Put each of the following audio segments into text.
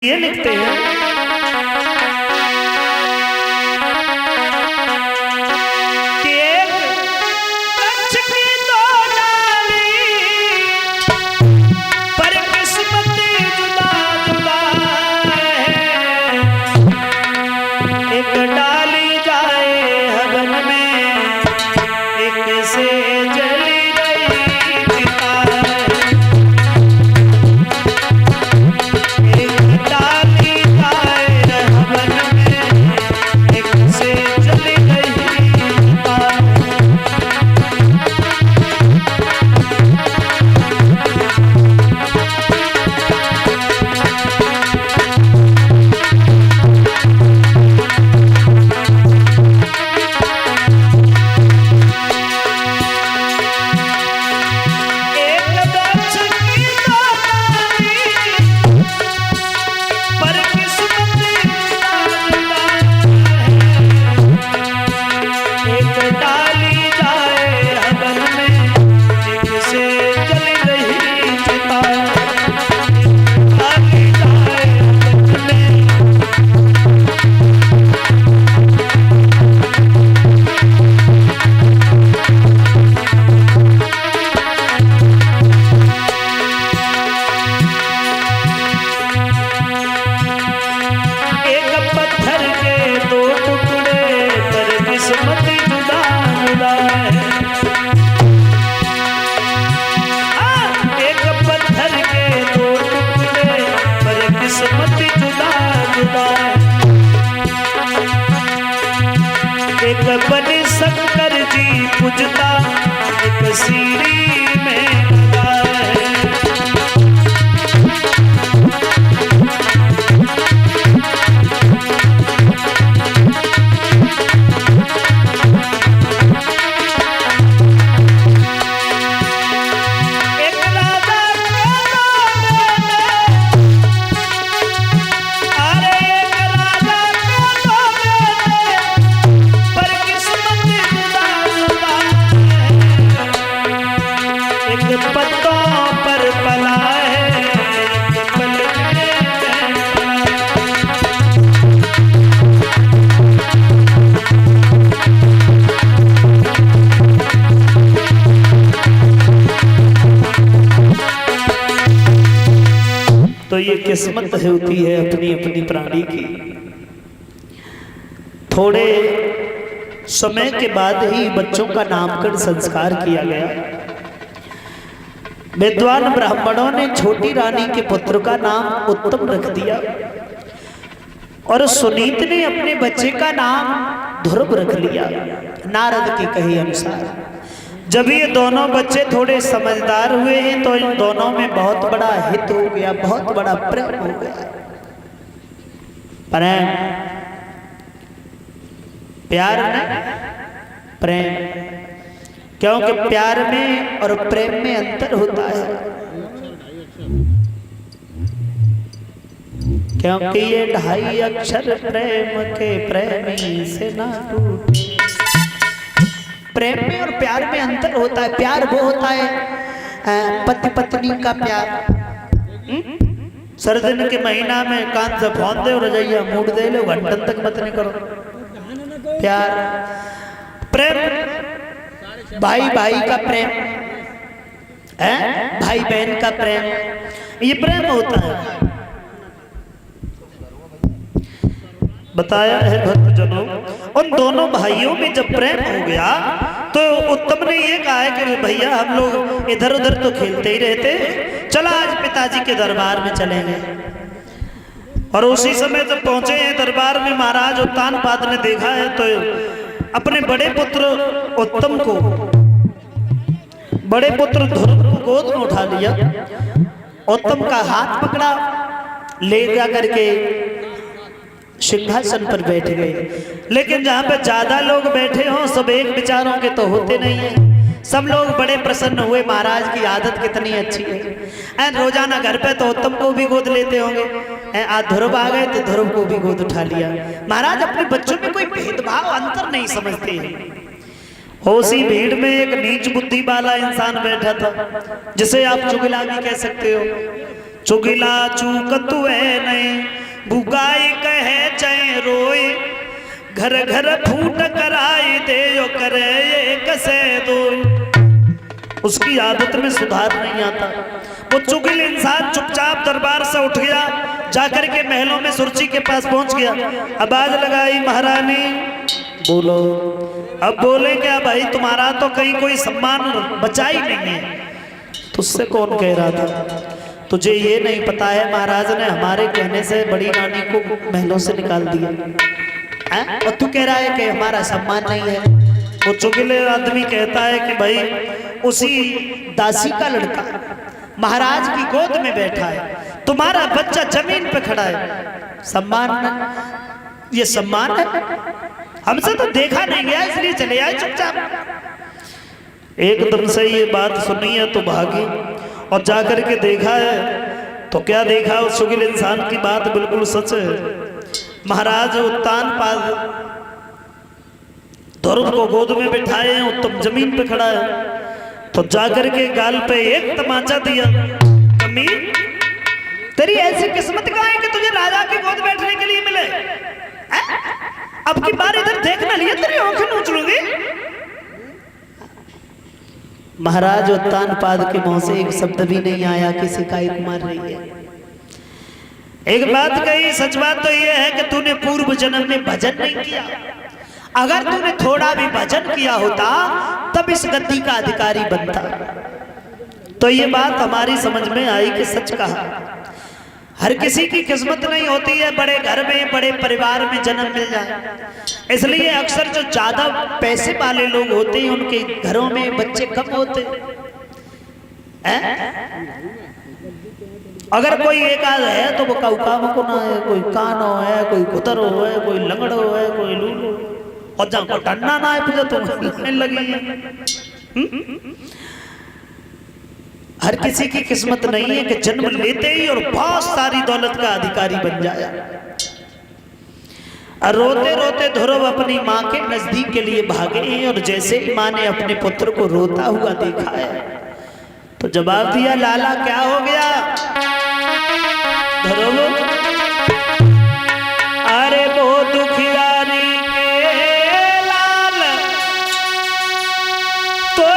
ये लिखते हैं कि एक वृक्ष की दो डाली पर किस्मत जुदा जुदा है। एक डाली जाए हवन में, एक से जली गई चिता है। एक बने शंकर जी पूजता, एक सीढ़ी में लगा है। तो ये किस्मत होती है अपनी अपनी प्राणी की। थोड़े समय के बाद ही बच्चों का नामकरण संस्कार किया गया। विद्वान ब्राह्मणों ने छोटी रानी के पुत्र का नाम उत्तम रख दिया और सुनीत ने अपने बच्चे का नाम ध्रुव रख लिया, नारद के कहे अनुसार। जब ये दोनों बच्चे थोड़े समझदार हुए हैं तो इन दोनों में बहुत बड़ा हित हो गया, बहुत बड़ा प्रेम हो गया। प्रेम, प्यार नहीं, प्रेम। क्योंकि प्यार में और प्रेम में अंतर होता है। क्योंकि ये 2.5 अक्षर प्रेम के प्रेमी से ना टूटे। प्रेम में और प्यार में अंतर होता है। प्यार वो होता है पति पत्नी का प्यार। सर्दिन के महीना में कान से फोन दे और रजैया मूड दे लो, घंटन तक मत नहीं करो। प्यार, प्रेम भाई भाई का प्रेम है, भाई बहन का प्रेम, ये प्रेम होता है। बताया है भक्तजनों, उन दोनों भाइयों में जब प्रेम हो गया तो उत्तम ने ये कहा है कि भैया हम लोग इधर उधर तो खेलते ही रहते, चला आज पिताजी के दरबार में चलेंगे। और उसी समय जब पहुंचे हैं दरबार में, महाराज उत्तानपाद ने देखा है तो अपने बड़े पुत्र उत्तम को, बड़े पुत्र ध्रुव को गोद में उठा लिया, उत्तम का हाथ पकड़ा, ले जा करके सिंहासन पर बैठ गए। लेकिन जहाँ पे ज्यादा लोग बैठे हों, सब एक विचारों के तो होते नहीं है। सब लोग बड़े प्रसन्न हुए, महाराज की आदत कितनी अच्छी है। रोजाना घर पे तो उत्तम को भी गोद लेते होंगे, आज ध्रुव आ गए तो ध्रुव को भी गोद उठा लिया। महाराज अपने बच्चों में कोई भेदभाव अंतर नहीं समझते हैं। उसी भीड़ में एक नीच बुद्धि वाला इंसान बैठा था, जिसे आप चुगला भी कह सकते हो। चुगिला चूक तुए नहीं बुगाई कहे चाहे रोए घर घर फूट कराई दे यो करे ये कसे दो। उसकी आदत में सुधार नहीं आता। वो चुगिल इंसान चुपचाप दरबार से उठ गया, जाकर के महलों में सुरची के पास पहुंच गया। आवाज लगाई महारानी बोलो। अब बोले क्या भाई, तुम्हारा तो कहीं कोई सम्मान बचा ही नहीं है। तुझसे कौन कह रहा था? तुझे ये नहीं पता है महाराज ने हमारे कहने से बड़ी रानी को महलों से निकाल दिया है? और तू कह रहा है कि हमारा सम्मान नहीं है। वो चुगले आदमी कहता है कि भाई उसी दासी का लड़का महाराज की गोद में बैठा है, तुम्हारा बच्चा जमीन पे खड़ा है, सम्मान न? ये सम्मान है? हमसे तो देखा नहीं गया इसलिए चले आए चुपचाप। एकदम से ये बात सुनी है तो भागी और जाकर के देखा है तो क्या देखा, उस चुगिल इंसान की बात बिल्कुल सच है। महाराज उत्तान पाद ध्रुव को गोद में बिठाए हैं, उत्तम जमीन पे खड़ा है, तो जाकर के गाल पे एक तमाचा दिया। कमीन, तेरी ऐसी किस्मत कहाँ है कि तुझे राजा की गोद बैठने के लिए मिले? अब की बार इधर देखना लिए तेरी आंखें नोच लूंगी। महाराज उत्तान पाद के मुंह से एक शब्द भी नहीं आया कि शिकायत मार रही है। एक बात कही, सच बात तो यह है कि तूने पूर्व जन्म में भजन नहीं किया। अगर तूने थोड़ा भी भजन किया होता तब इस गद्दी का अधिकारी बनता। तो ये बात हमारी समझ में आई कि सच कहा। हर किसी की किस्मत नहीं होती है बड़े घर में बड़े परिवार में जन्म मिल जाए। इसलिए अक्सर जो ज्यादा पैसे वाले लोग होते हैं उनके घरों में बच्चे कम होते हैं। अगर कोई एक आध है तो वो काऊ को ना है, कोई कानो है, कोई कुतरो है, कोई लंगड़ो है, कोई लूलो, और जहाँ को टन्ना ना है पूजा तो लगी है। हर किसी की किस्मत नहीं है कि जन्म लेते ही और बहुत सारी दौलत का अधिकारी बन जाए। और रोते रोते ध्रुव अपनी माँ के नजदीक के लिए भागे हैं, और जैसे ही माँ ने अपने पुत्र को रोता हुआ देखा है तो जवाब दिया, लाला क्या हो गया? ध्रुव, अरे वो दुखियारी के लाल तो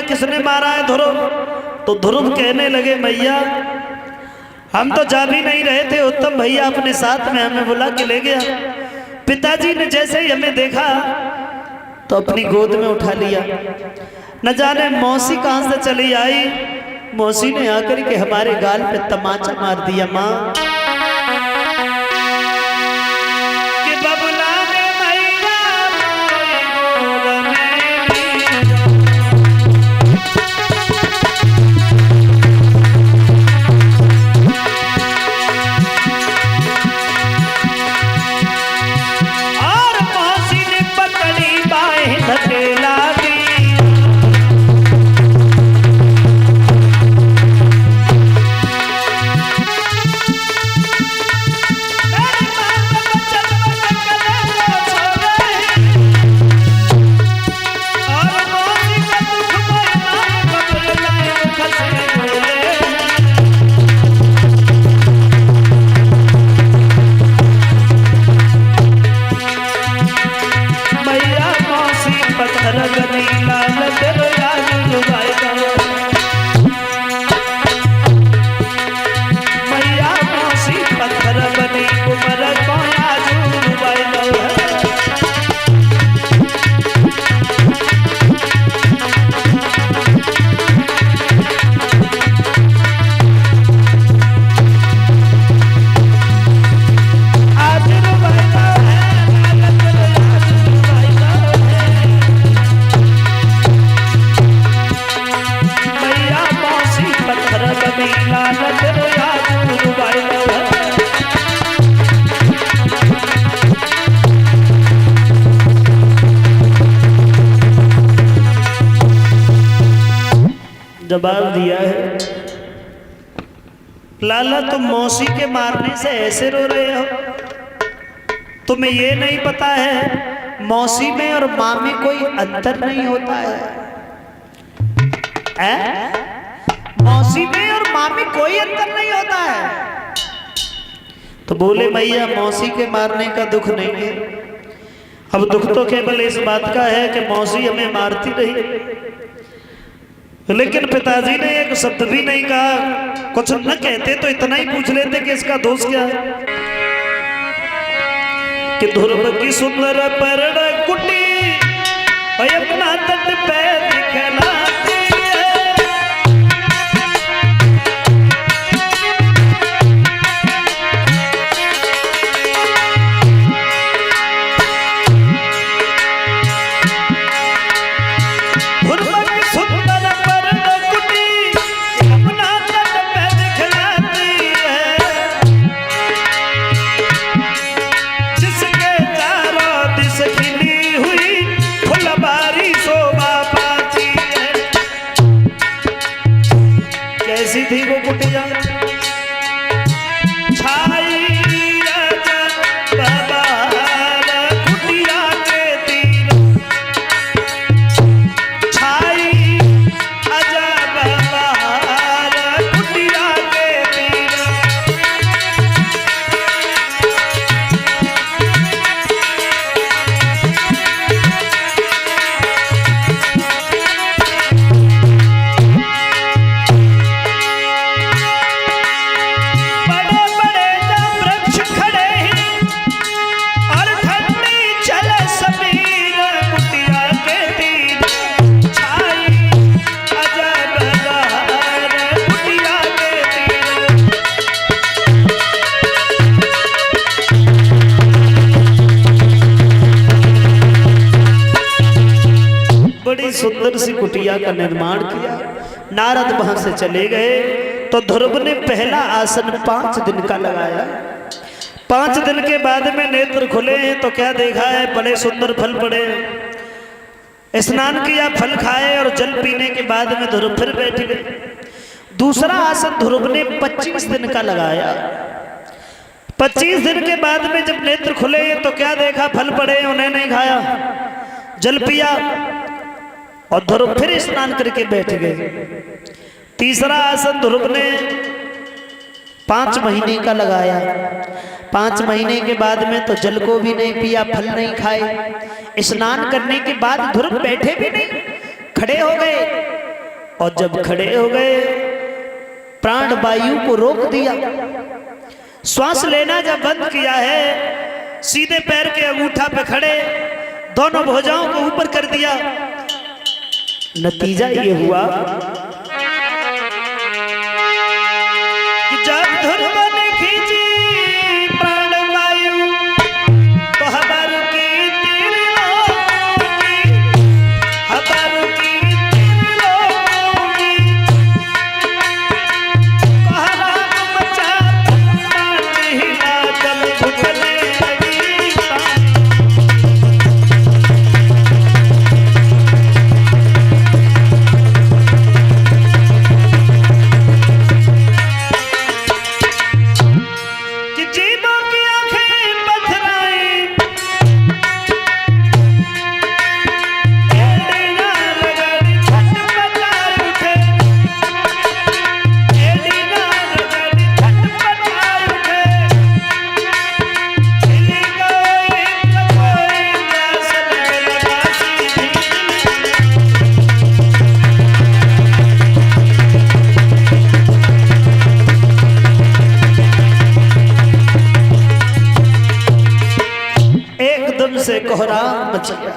किसने मारा है ध्रुव? तो ध्रुव कहने लगे, मैया हम तो जा भी नहीं रहे थे, उत्तम भैया अपने साथ में हमें बुला के ले गया। पिताजी ने जैसे ही हमें देखा तो अपनी गोद में उठा लिया। न जाने मौसी कहां से चली आई, मौसी ने आकर के हमारे गाल पे तमाचा मार दिया। माँ जवाब दिया है, लाला तुम मौसी के मारने से ऐसे रो रहे हो, तुम्हें ये नहीं पता है मौसी में और माँ में कोई अंतर नहीं होता है? मौसी में और माँ में कोई अंतर नहीं होता है। तो बोले मैया मौसी के मारने का दुख नहीं है, अब दुख तो केवल इस बात का है कि मौसी हमें मारती रही, लेकिन पिताजी ने एक शब्द भी नहीं कहा। कुछ न कहते तो इतना ही पूछ लेते कि इसका दोष क्या है। कि ध्रुव की सुंदर परण कुटी अपना तट पे दिखलाती है, ध्रुव की सुंदर परण कुटी अपना तट पे दिखलाती है, जिसके चारों दिश खिली हुई फुलबारी शोभा पाती है। कैसी थी वो कुटिया? छाई बहार कुटिया के तीर, छाई अजब बहार कुटिया के तीर, बड़े बड़े जब वृक्ष खड़े हैं और ठंडी चले समीर कुटिया के तीर, छाई अजब बहार कुटिया के तीर। बड़ी सुंदर सी कुटिया का निर्माण किया। नारद वहां से चले गए तो ध्रुव ने पहला आसन 5 दिन का लगाया। 5 दिन के बाद में नेत्र खुले हैं तो क्या देखा है, बड़े सुंदर फल पड़े। स्नान किया, फल खाए और जल पीने के बाद में ध्रुव फिर बैठ गए। दूसरा आसन ध्रुव ने 25 दिन का लगाया। 25 दिन के बाद में जब नेत्र खुले तो क्या देखा, फल पड़े, उन्हें नहीं खाया, जल पिया और ध्रुव फिर स्नान करके बैठ गए। तीसरा आसन ध्रुव ने 5 महीने का लगाया। 5 महीने के बाद में तो जल को भी नहीं पिया, फल नहीं खाए। स्नान करने के बाद ध्रुव बैठे भी नहीं, खड़े हो गए। और जब खड़े हो गए प्राण वायु को रोक दिया, श्वास लेना जब बंद किया है, सीधे पैर के अंगूठा पे खड़े, दोनों भुजाओं को ऊपर कर दिया। नतीजा ये हुआ कि जब ध्रुव ने खींची प्राण वायु तो हबर की त्रिलोकी, हबर की त्रिलोकी, कहला मचा पानी हिला जल घुटने लगी। से कोहराम मच गया,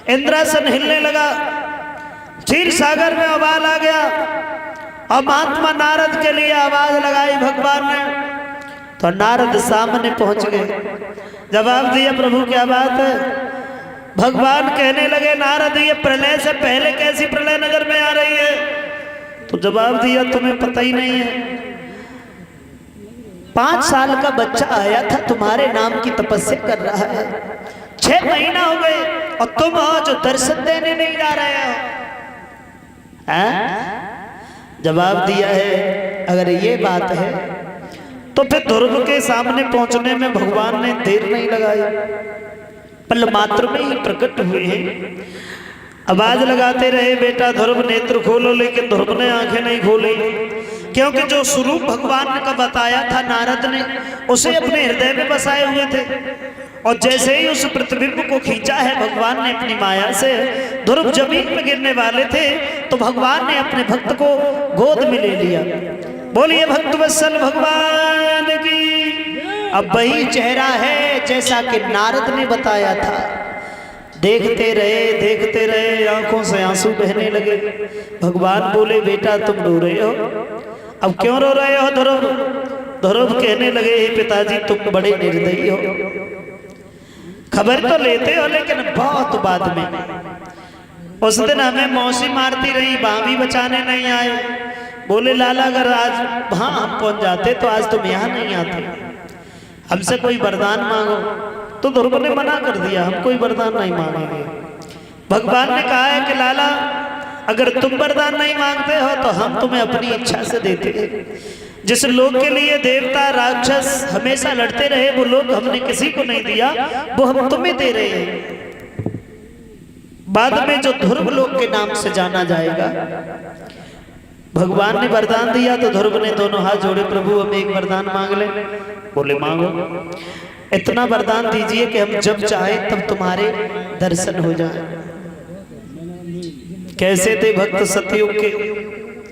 इंद्रासन हिलने लगा, क्षीर सागर में उबाल आ गया। और महात्मा नारद के लिए आवाज लगाई भगवान ने, तो नारद सामने पहुंच गए। जवाब दिया, प्रभु क्या बात है? भगवान कहने लगे, नारद ये प्रलय से पहले कैसी प्रलय नजर में आ रही है? तो जवाब दिया, तुम्हें पता ही नहीं है, 5 साल का बच्चा आया था, तुम्हारे नाम की तपस्या कर रहा है। 6 महीना हो गए और तुम हो जो दर्शन देने नहीं जा रहे हो। जवाब दिया है अगर ये बात है तो फिर ध्रुव के सामने पहुंचने में भगवान ने देर नहीं लगाई, पल मात्र में ही प्रकट हुए हैं। आवाज लगाते रहे बेटा ध्रुव नेत्र खोलो, लेकिन ध्रुव ने आंखें नहीं खोली, क्योंकि जो स्वरूप भगवान का बताया था नारद ने उसे अपने हृदय में बसाए हुए थे। और जैसे ही उस प्रतिबिंब को खींचा है भगवान ने अपनी माया से, ध्रुव जमीन में गिरने वाले थे तो भगवान ने अपने भक्त को गोद में ले लिया। बोलिए भक्त वत्सल भगवान की। अब वही चेहरा है जैसा कि नारद ने बताया था। देखते रहे आंखों से आंसू बहने लगे। भगवान बोले बेटा तुम रो रहे हो, अब क्यों रो रहे हो ध्रुव? ध्रुव कहने लगे हे पिताजी तुम बड़े निर्दयी हो, खबर तो लेते हो लेकिन बहुत बाद में। उस दिन हमें मौसी मारती रही, भाभी बचाने नहीं आए। बोले लाला अगर आज वहां हम पहुंच जाते तो आज तुम यहाँ नहीं आते, हमसे कोई वरदान मांगो। तो ध्रुव ने मना कर दिया, हम कोई वरदान नहीं मांगेंगे। भगवान ने कहा है कि लाला अगर तुम वरदान नहीं मांगते हो तो हम तुम्हें अपनी इच्छा से देते हैं। जिस लोक के लिए देवता राक्षस हमेशा लड़ते रहे वो लोक हमने किसी को नहीं दिया, वो हम तुम्हें दे रहे हैं। बाद में जो ध्रुव लोक के नाम से जाना जाएगा। भगवान ने वरदान दिया तो ध्रुव ने दोनों हाथ जोड़े, प्रभु हमें एक वरदान मांग ले। बोले मांगो, इतना वरदान दीजिए कि हम जब चाहे तब तुम्हारे दर्शन हो जाए। कैसे थे भक्त सतयुग के?